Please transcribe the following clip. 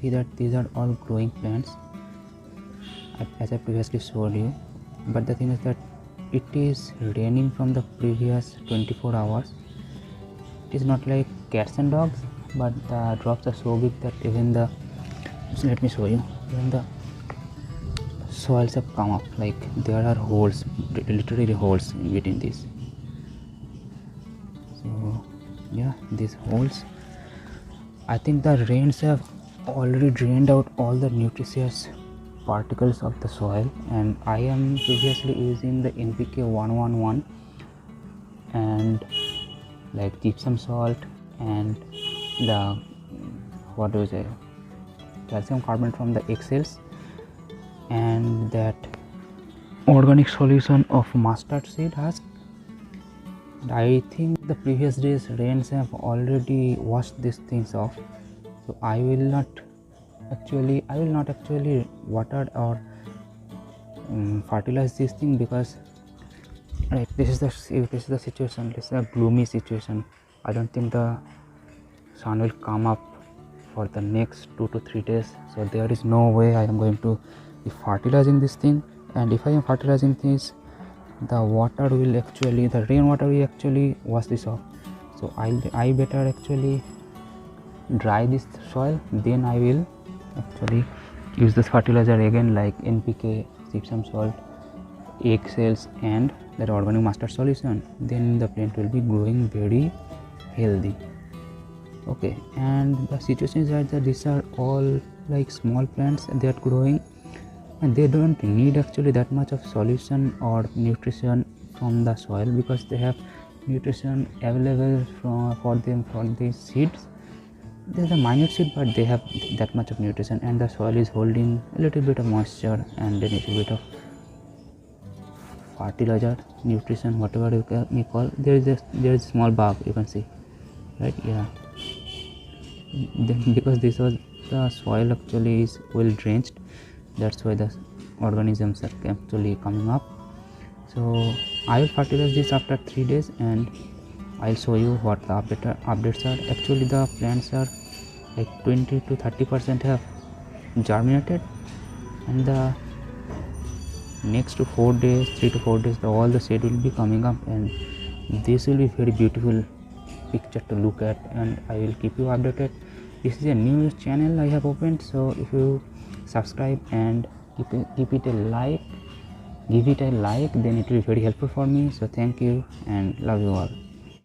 see that these are all growing plants as I previously showed you, but the thing is that it is raining from the previous 24 hours. It is not like cats and dogs, but the drops are so big that even the, let me show you, even the soils have come up, like there are holes, literally holes in between these. So yeah, these holes, I think the rains have already drained out all the nutritious particles of the soil, and I am previously using the NPK 111 and like gypsum salt and the what do you say, calcium carbonate from the eggshells, and that organic solution of mustard seed husk. I think the previous days rains have already washed these things off, so I will not actually water or fertilize this thing, because right, this is the situation. This is a gloomy situation. I don't think the sun will come up for the next 2 to 3 days, so there is no way I am going to be fertilizing this thing. And if I am fertilizing this, the rainwater will actually wash this off. So I better actually dry this soil, then I will actually use this fertilizer again, like NPK, gypsum salt, eggshells and that organic mustard solution. Then the plant will be growing very healthy. Okay, and the situation is that these are all like small plants, they are growing and they don't need actually that much of solution or nutrition from the soil, because they have nutrition available for them from these seeds. There's a minute seed, but they have that much of nutrition, and the soil is holding a little bit of moisture and a little bit of fertilizer, nutrition, whatever you call. There is a small bug, you can see, right? Yeah, then because this was the soil actually is well drenched, that's why the organisms are actually coming up. So I will fertilize this after 3 days and I'll show you what the updates are. Actually the plants are like 20 to 30% have germinated, and the next 4 days, 3 to 4 days, all the shade will be coming up, and this will be very beautiful picture to look at, and I will keep you updated. This is a new channel I have opened, so if you subscribe and give it a like, then it will be very helpful for me. So thank you and love you all.